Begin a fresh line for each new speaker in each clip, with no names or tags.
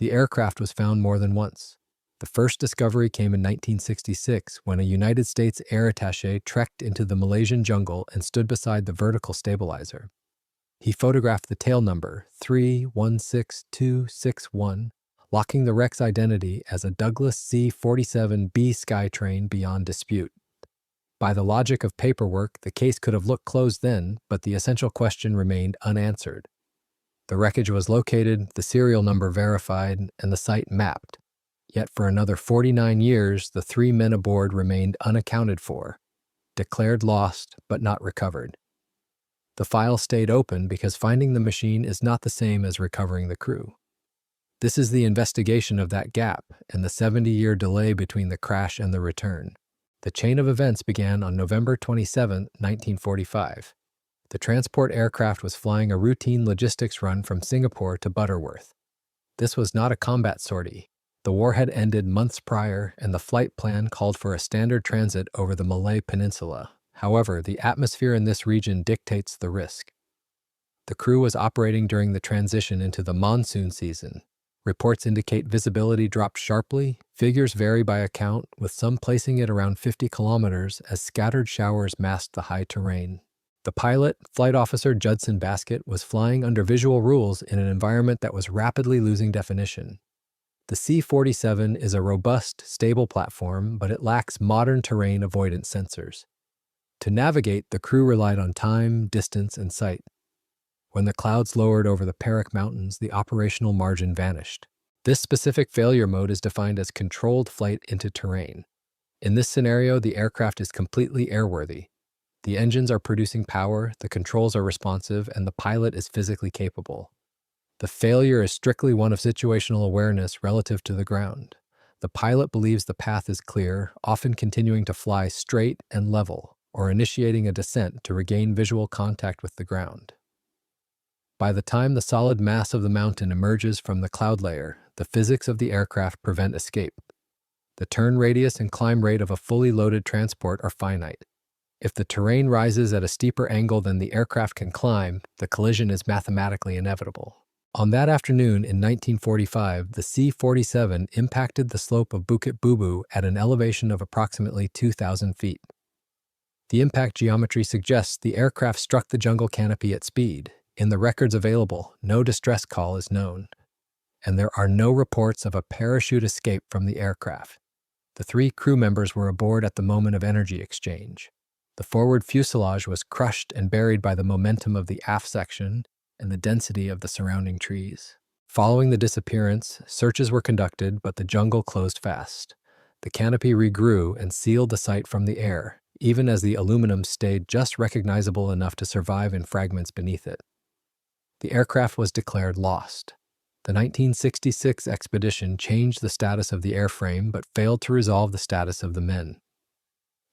The aircraft was found more than once. The first discovery came in 1966 when a United States air attaché trekked into the Malaysian jungle and stood beside the vertical stabilizer. He photographed the tail number 316261, locking the wreck's identity as a Douglas C-47B Skytrain beyond dispute. By the logic of paperwork, the case could have looked closed then, but the essential question remained unanswered. The wreckage was located, the serial number verified, and the site mapped. Yet for another 49 years, the 3 men aboard remained unaccounted for, declared lost but not recovered. The file stayed open because finding the machine is not the same as recovering the crew. This is the investigation of that gap and the 70-year delay between the crash and the return. The chain of events began on November 27, 1945. The transport aircraft was flying a routine logistics run from Singapore to Butterworth. This was not a combat sortie. The war had ended months prior, and the flight plan called for a standard transit over the Malay Peninsula. However, the atmosphere in this region dictates the risk. The crew was operating during the transition into the monsoon season. Reports indicate visibility dropped sharply. Figures vary by account, with some placing it around 50 kilometers as scattered showers masked the high terrain. The pilot, Flight Officer Judson Baskett, was flying under visual rules in an environment that was rapidly losing definition. The C-47 is a robust, stable platform, but it lacks modern terrain avoidance sensors. To navigate, the crew relied on time, distance, and sight. When the clouds lowered over the Perak Mountains, the operational margin vanished. This specific failure mode is defined as controlled flight into terrain. In this scenario, the aircraft is completely airworthy. The engines are producing power, the controls are responsive, and the pilot is physically capable. The failure is strictly one of situational awareness relative to the ground. The pilot believes the path is clear, often continuing to fly straight and level, or initiating a descent to regain visual contact with the ground. By the time the solid mass of the mountain emerges from the cloud layer, the physics of the aircraft prevent escape. The turn radius and climb rate of a fully loaded transport are finite. If the terrain rises at a steeper angle than the aircraft can climb, the collision is mathematically inevitable. On that afternoon in 1945, the C-47 impacted the slope of Bukit Bubu at an elevation of approximately 2,000 feet. The impact geometry suggests the aircraft struck the jungle canopy at speed. In the records available, no distress call is known, and there are no reports of a parachute escape from the aircraft. The 3 crew members were aboard at the moment of energy exchange. The forward fuselage was crushed and buried by the momentum of the aft section and the density of the surrounding trees. Following the disappearance, searches were conducted, but the jungle closed fast. The canopy regrew and sealed the site from the air, even as the aluminum stayed just recognizable enough to survive in fragments beneath it. The aircraft was declared lost. The 1966 expedition changed the status of the airframe but failed to resolve the status of the men.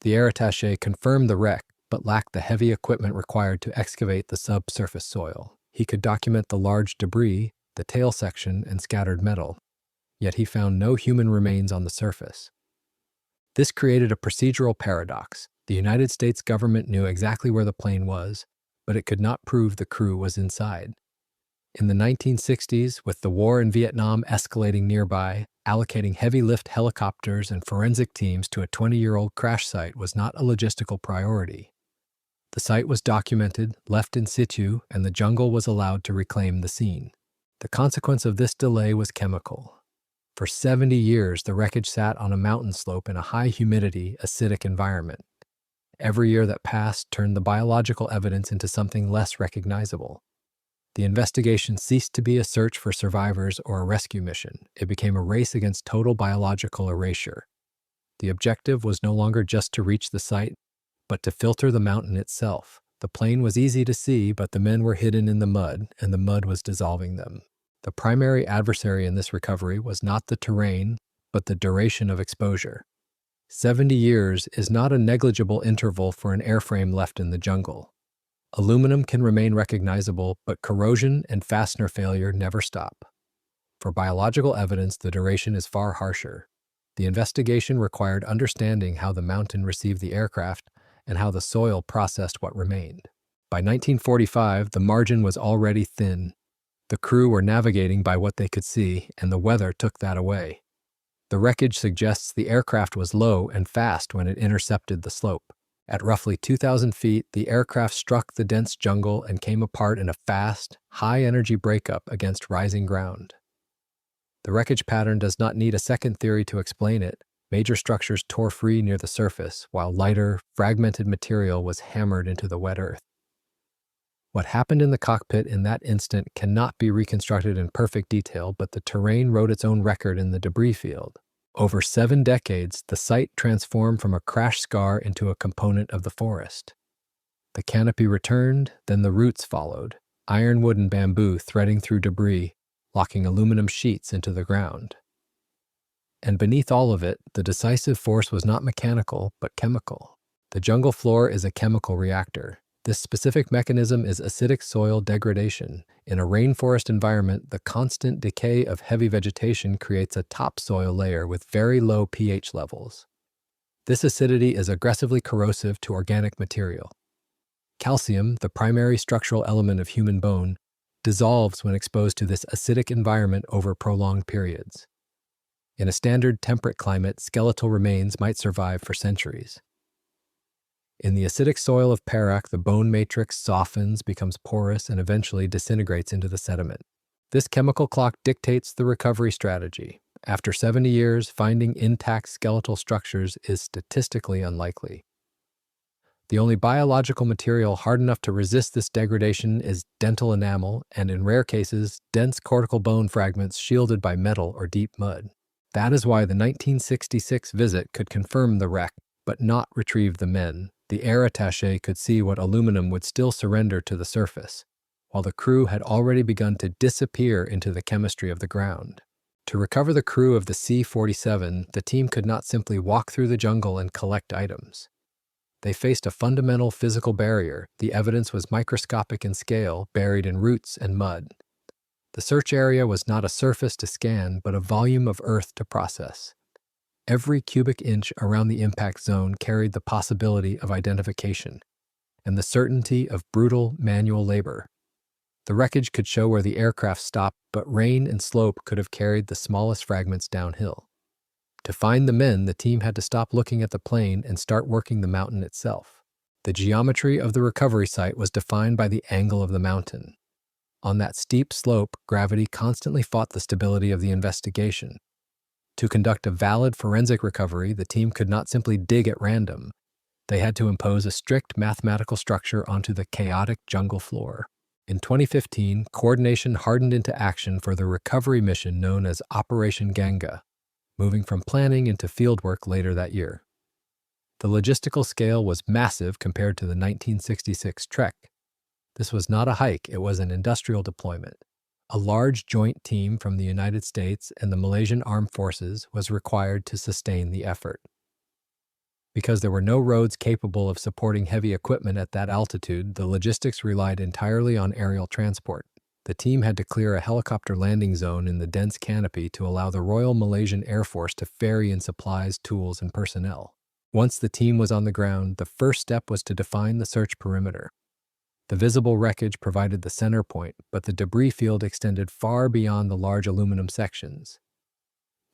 The air attaché confirmed the wreck but lacked the heavy equipment required to excavate the subsurface soil. He could document the large debris, the tail section, and scattered metal, yet he found no human remains on the surface. This created a procedural paradox. The United States government knew exactly where the plane was, but it could not prove the crew was inside. In the 1960s, with the war in Vietnam escalating nearby, allocating heavy-lift helicopters and forensic teams to a 20-year-old crash site was not a logistical priority. The site was documented, left in situ, and the jungle was allowed to reclaim the scene. The consequence of this delay was chemical. For 70 years, the wreckage sat on a mountain slope in a high-humidity, acidic environment. Every year that passed turned the biological evidence into something less recognizable. The investigation ceased to be a search for survivors or a rescue mission. It became a race against total biological erasure. The objective was no longer just to reach the site, but to filter the mountain itself. The plane was easy to see, but the men were hidden in the mud, and the mud was dissolving them. The primary adversary in this recovery was not the terrain, but the duration of exposure. 70 years is not a negligible interval for an airframe left in the jungle. Aluminum can remain recognizable, but corrosion and fastener failure never stop. For biological evidence, the duration is far harsher. The investigation required understanding how the mountain received the aircraft and how the soil processed what remained. By 1945, the margin was already thin. The crew were navigating by what they could see, and the weather took that away. The wreckage suggests the aircraft was low and fast when it intercepted the slope. At roughly 2,000 feet, the aircraft struck the dense jungle and came apart in a fast, high-energy breakup against rising ground. The wreckage pattern does not need a second theory to explain it. Major structures tore free near the surface, while lighter, fragmented material was hammered into the wet earth. What happened in the cockpit in that instant cannot be reconstructed in perfect detail, but the terrain wrote its own record in the debris field. Over 7 decades, the site transformed from a crash scar into a component of the forest. The canopy returned, then the roots followed, ironwood and bamboo threading through debris, locking aluminum sheets into the ground. And beneath all of it, the decisive force was not mechanical, but chemical. The jungle floor is a chemical reactor. This specific mechanism is acidic soil degradation. In a rainforest environment, the constant decay of heavy vegetation creates a topsoil layer with very low pH levels. This acidity is aggressively corrosive to organic material. Calcium, the primary structural element of human bone, dissolves when exposed to this acidic environment over prolonged periods. In a standard temperate climate, skeletal remains might survive for centuries. In the acidic soil of Perak, the bone matrix softens, becomes porous, and eventually disintegrates into the sediment. This chemical clock dictates the recovery strategy. After 70 years, finding intact skeletal structures is statistically unlikely. The only biological material hard enough to resist this degradation is dental enamel, and in rare cases, dense cortical bone fragments shielded by metal or deep mud. That is why the 1966 visit could confirm the wreck, but not retrieve the men. The air attaché could see what aluminum would still surrender to the surface, while the crew had already begun to disappear into the chemistry of the ground. To recover the crew of the C-47, the team could not simply walk through the jungle and collect items. They faced a fundamental physical barrier. The evidence was microscopic in scale, buried in roots and mud. The search area was not a surface to scan, but a volume of earth to process. Every cubic inch around the impact zone carried the possibility of identification and the certainty of brutal manual labor. The wreckage could show where the aircraft stopped, but rain and slope could have carried the smallest fragments downhill. To find the men, the team had to stop looking at the plane and start working the mountain itself. The geometry of the recovery site was defined by the angle of the mountain. On that steep slope, gravity constantly fought the stability of the investigation. To conduct a valid forensic recovery, the team could not simply dig at random. They had to impose a strict mathematical structure onto the chaotic jungle floor. In 2015, coordination hardened into action for the recovery mission known as Operation Gahngguh, moving from planning into fieldwork later that year. The logistical scale was massive compared to the 1966 trek. This was not a hike, it was an industrial deployment. A large joint team from the United States and the Malaysian Armed Forces was required to sustain the effort. Because there were no roads capable of supporting heavy equipment at that altitude, the logistics relied entirely on aerial transport. The team had to clear a helicopter landing zone in the dense canopy to allow the Royal Malaysian Air Force to ferry in supplies, tools, and personnel. Once the team was on the ground, the first step was to define the search perimeter. The visible wreckage provided the center point, but the debris field extended far beyond the large aluminum sections.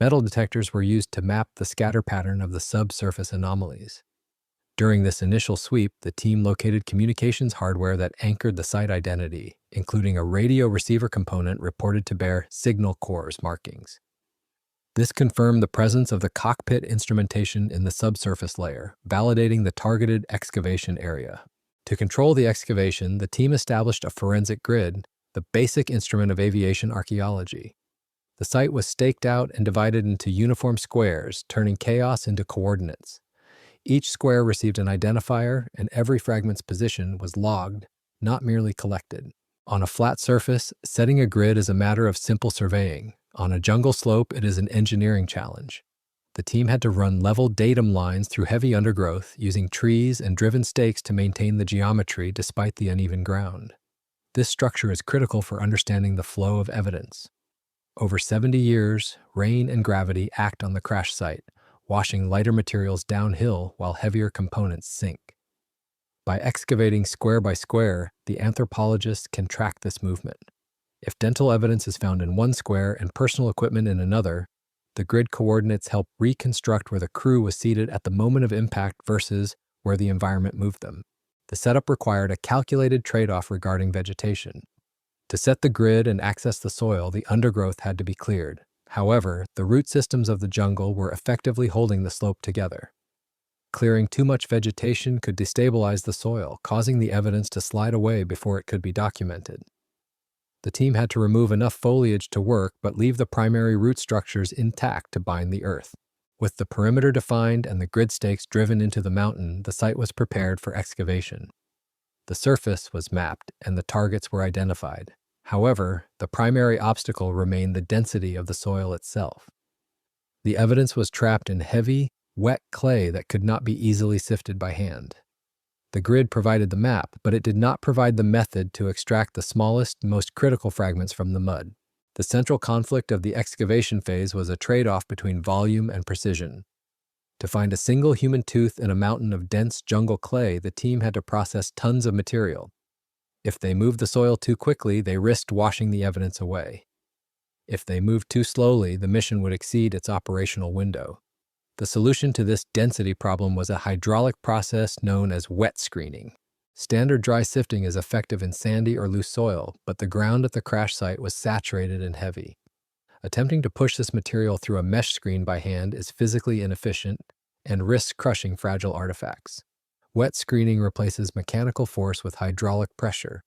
Metal detectors were used to map the scatter pattern of the subsurface anomalies. During this initial sweep, the team located communications hardware that anchored the site identity, including a radio receiver component reported to bear signal cores markings. This confirmed the presence of the cockpit instrumentation in the subsurface layer, validating the targeted excavation area. To control the excavation, the team established a forensic grid, the basic instrument of aviation archaeology. The site was staked out and divided into uniform squares, turning chaos into coordinates. Each square received an identifier, and every fragment's position was logged, not merely collected. On a flat surface, setting a grid is a matter of simple surveying. On a jungle slope, it is an engineering challenge. The team had to run level datum lines through heavy undergrowth, using trees and driven stakes to maintain the geometry despite the uneven ground. This structure is critical for understanding the flow of evidence. Over 70 years, rain and gravity act on the crash site, washing lighter materials downhill while heavier components sink. By excavating square by square, the anthropologists can track this movement. If dental evidence is found in one square and personal equipment in another, the grid coordinates help reconstruct where the crew was seated at the moment of impact versus where the environment moved them. The setup required a calculated trade-off regarding vegetation. To set the grid and access the soil, the undergrowth had to be cleared. However, the root systems of the jungle were effectively holding the slope together. Clearing too much vegetation could destabilize the soil, causing the evidence to slide away before it could be documented. The team had to remove enough foliage to work but leave the primary root structures intact to bind the earth. With the perimeter defined and the grid stakes driven into the mountain, the site was prepared for excavation. The surface was mapped and the targets were identified. However, the primary obstacle remained the density of the soil itself. The evidence was trapped in heavy, wet clay that could not be easily sifted by hand. The grid provided the map, but it did not provide the method to extract the smallest, most critical fragments from the mud. The central conflict of the excavation phase was a trade-off between volume and precision. To find a single human tooth in a mountain of dense jungle clay, the team had to process tons of material. If they moved the soil too quickly, they risked washing the evidence away. If they moved too slowly, the mission would exceed its operational window. The solution to this density problem was a hydraulic process known as wet screening. Standard dry sifting is effective in sandy or loose soil, but the ground at the crash site was saturated and heavy. Attempting to push this material through a mesh screen by hand is physically inefficient and risks crushing fragile artifacts. Wet screening replaces mechanical force with hydraulic pressure.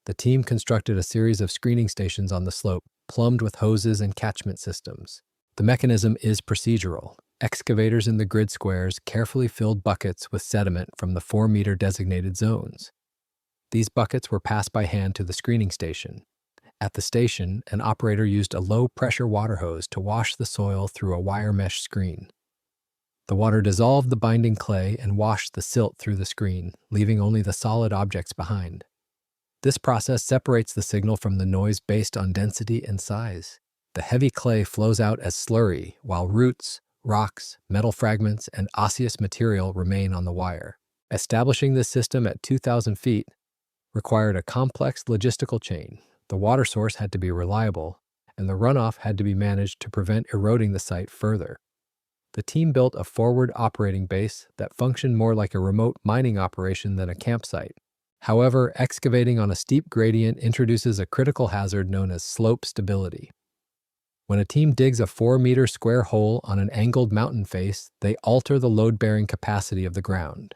The team constructed a series of screening stations on the slope, plumbed with hoses and catchment systems. The mechanism is procedural. Excavators in the grid squares carefully filled buckets with sediment from the 4-meter designated zones. These buckets were passed by hand to the screening station. At the station, an operator used a low-pressure water hose to wash the soil through a wire mesh screen. The water dissolved the binding clay and washed the silt through the screen, leaving only the solid objects behind. This process separates the signal from the noise based on density and size. The heavy clay flows out as slurry, while roots, rocks, metal fragments, and osseous material remain on the wire. Establishing this system at 2,000 feet required a complex logistical chain. The water source had to be reliable, and the runoff had to be managed to prevent eroding the site further. The team built a forward operating base that functioned more like a remote mining operation than a campsite. However, excavating on a steep gradient introduces a critical hazard known as slope stability. When a team digs a 4-meter square hole on an angled mountain face, they alter the load-bearing capacity of the ground.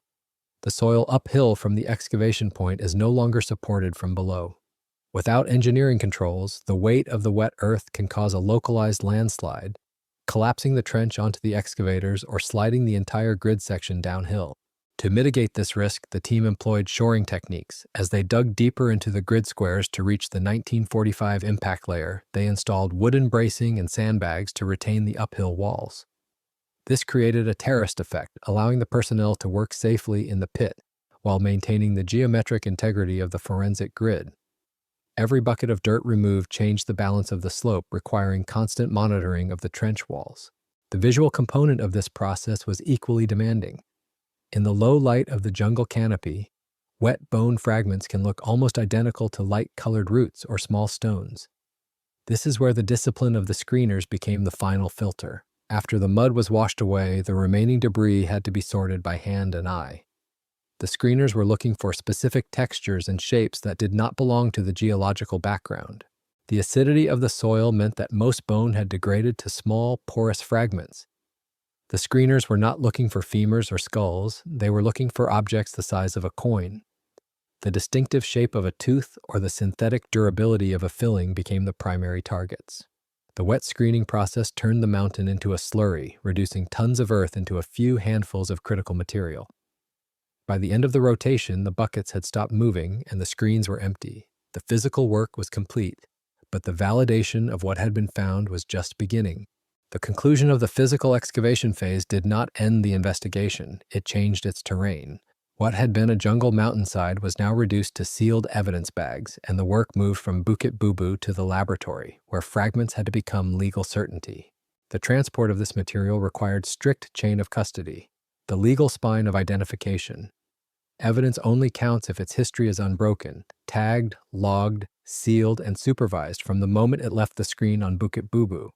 The soil uphill from the excavation point is no longer supported from below. Without engineering controls, the weight of the wet earth can cause a localized landslide, collapsing the trench onto the excavators or sliding the entire grid section downhill. To mitigate this risk, the team employed shoring techniques. As they dug deeper into the grid squares to reach the 1945 impact layer, they installed wooden bracing and sandbags to retain the uphill walls. This created a terraced effect, allowing the personnel to work safely in the pit while maintaining the geometric integrity of the forensic grid. Every bucket of dirt removed changed the balance of the slope, requiring constant monitoring of the trench walls. The visual component of this process was equally demanding. In the low light of the jungle canopy, wet bone fragments can look almost identical to light-colored roots or small stones. This is where the discipline of the screeners became the final filter. After the mud was washed away, the remaining debris had to be sorted by hand and eye. The screeners were looking for specific textures and shapes that did not belong to the geological background. The acidity of the soil meant that most bone had degraded to small, porous fragments. The screeners were not looking for femurs or skulls, they were looking for objects the size of a coin. The distinctive shape of a tooth or the synthetic durability of a filling became the primary targets. The wet screening process turned the mountain into a slurry, reducing tons of earth into a few handfuls of critical material. By the end of the rotation, the buckets had stopped moving and the screens were empty. The physical work was complete, but the validation of what had been found was just beginning. The conclusion of the physical excavation phase did not end the investigation, it changed its terrain. What had been a jungle mountainside was now reduced to sealed evidence bags, and the work moved from Bukit Bubu to the laboratory, where fragments had to become legal certainty. The transport of this material required strict chain of custody, the legal spine of identification. Evidence only counts if its history is unbroken, tagged, logged, sealed, and supervised from the moment it left the screen on Bukit Bubu.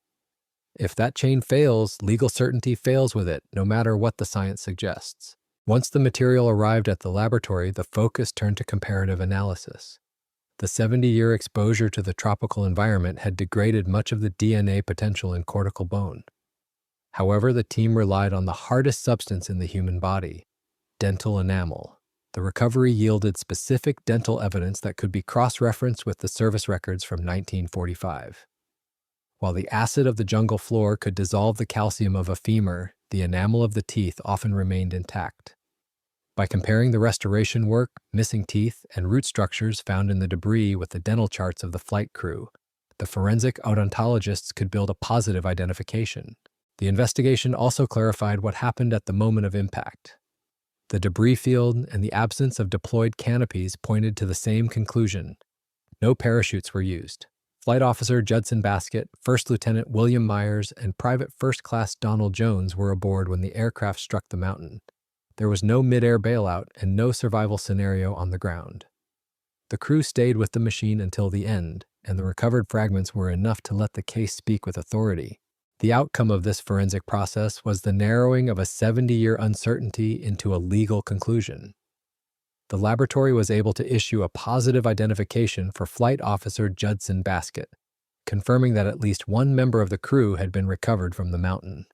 If that chain fails, legal certainty fails with it, no matter what the science suggests. Once the material arrived at the laboratory, the focus turned to comparative analysis. The 70-year exposure to the tropical environment had degraded much of the DNA potential in cortical bone. However, the team relied on the hardest substance in the human body, dental enamel. The recovery yielded specific dental evidence that could be cross-referenced with the service records from 1945. While the acid of the jungle floor could dissolve the calcium of a femur, the enamel of the teeth often remained intact. By comparing the restoration work, missing teeth, and root structures found in the debris with the dental charts of the flight crew, the forensic odontologists could build a positive identification. The investigation also clarified what happened at the moment of impact. The debris field and the absence of deployed canopies pointed to the same conclusion. No parachutes were used. Flight Officer Judson Baskett, First Lieutenant William Myers, and Private First Class Donald Jones were aboard when the aircraft struck the mountain. There was no mid-air bailout and no survival scenario on the ground. The crew stayed with the machine until the end, and the recovered fragments were enough to let the case speak with authority. The outcome of this forensic process was the narrowing of a 70-year uncertainty into a legal conclusion. The laboratory was able to issue a positive identification for Flight Officer Judson Baskett, confirming that at least one member of the crew had been recovered from the mountain.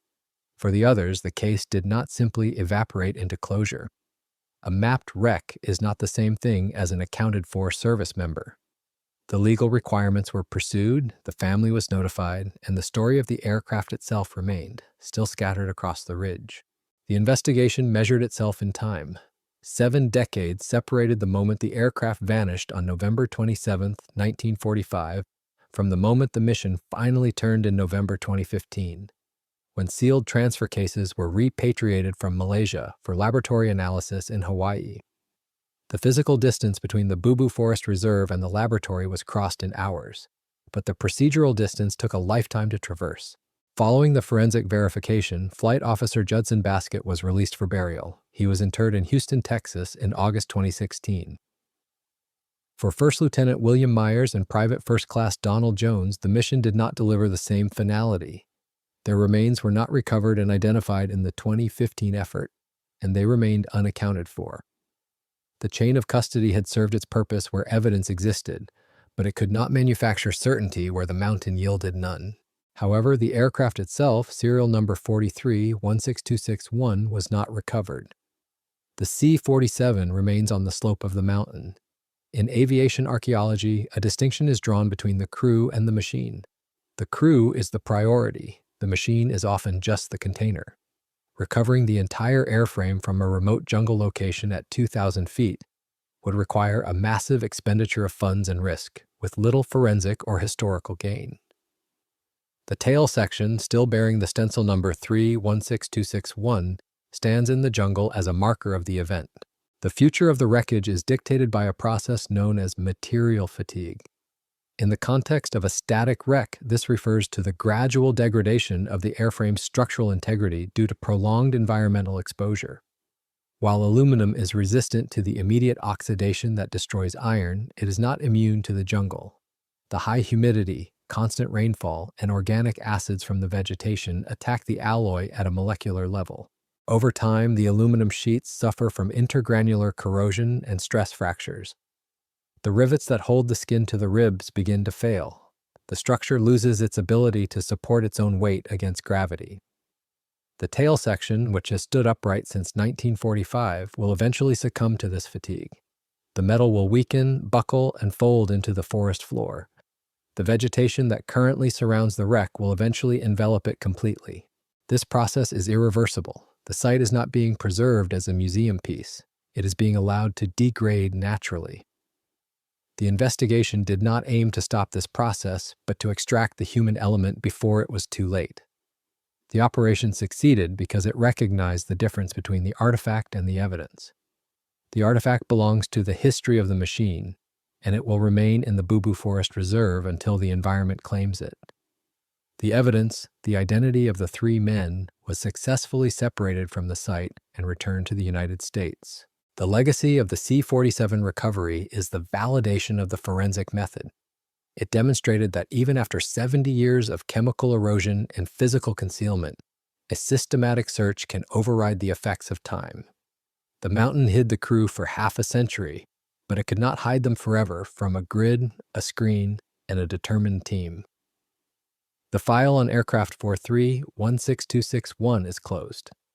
For the others, the case did not simply evaporate into closure. A mapped wreck is not the same thing as an accounted-for service member. The legal requirements were pursued, the family was notified, and the story of the aircraft itself remained, still scattered across the ridge. The investigation measured itself in time. 7 decades separated the moment the aircraft vanished on November 27, 1945, from the moment the mission finally turned in November 2015, when sealed transfer cases were repatriated from Malaysia for laboratory analysis in Hawaii. The physical distance between the Bubu Forest Reserve and the laboratory was crossed in hours, but the procedural distance took a lifetime to traverse. Following the forensic verification, Flight Officer Judson Baskett was released for burial. He was interred in Houston, Texas in August 2016. For First Lieutenant William Myers and Private First Class Donald Jones, the mission did not deliver the same finality. Their remains were not recovered and identified in the 2015 effort, and they remained unaccounted for. The chain of custody had served its purpose where evidence existed, but it could not manufacture certainty where the mountain yielded none. However, the aircraft itself, serial number 43-16261, was not recovered. The C-47 remains on the slope of the mountain. In aviation archaeology, a distinction is drawn between the crew and the machine. The crew is the priority. The machine is often just the container. Recovering the entire airframe from a remote jungle location at 2,000 feet would require a massive expenditure of funds and risk, with little forensic or historical gain. The tail section, still bearing the stencil number 316261, stands in the jungle as a marker of the event. The future of the wreckage is dictated by a process known as material fatigue. In the context of a static wreck, this refers to the gradual degradation of the airframe's structural integrity due to prolonged environmental exposure. While aluminum is resistant to the immediate oxidation that destroys iron, it is not immune to the jungle. The high humidity, constant rainfall, and organic acids from the vegetation attack the alloy at a molecular level. Over time, the aluminum sheets suffer from intergranular corrosion and stress fractures. The rivets that hold the skin to the ribs begin to fail. The structure loses its ability to support its own weight against gravity. The tail section, which has stood upright since 1945, will eventually succumb to this fatigue. The metal will weaken, buckle, and fold into the forest floor. The vegetation that currently surrounds the wreck will eventually envelop it completely. This process is irreversible. The site is not being preserved as a museum piece. It is being allowed to degrade naturally. The investigation did not aim to stop this process, but to extract the human element before it was too late. The operation succeeded because it recognized the difference between the artifact and the evidence. The artifact belongs to the history of the machine, and it will remain in the Bubu Forest Reserve until the environment claims it. The evidence, the identity of the 3 men, was successfully separated from the site and returned to the United States. The legacy of the C-47 recovery is the validation of the forensic method. It demonstrated that even after 70 years of chemical erosion and physical concealment, a systematic search can override the effects of time. The mountain hid the crew for half a century, but it could not hide them forever from a grid, a screen, and a determined team. The file on Aircraft 43-16261 is closed.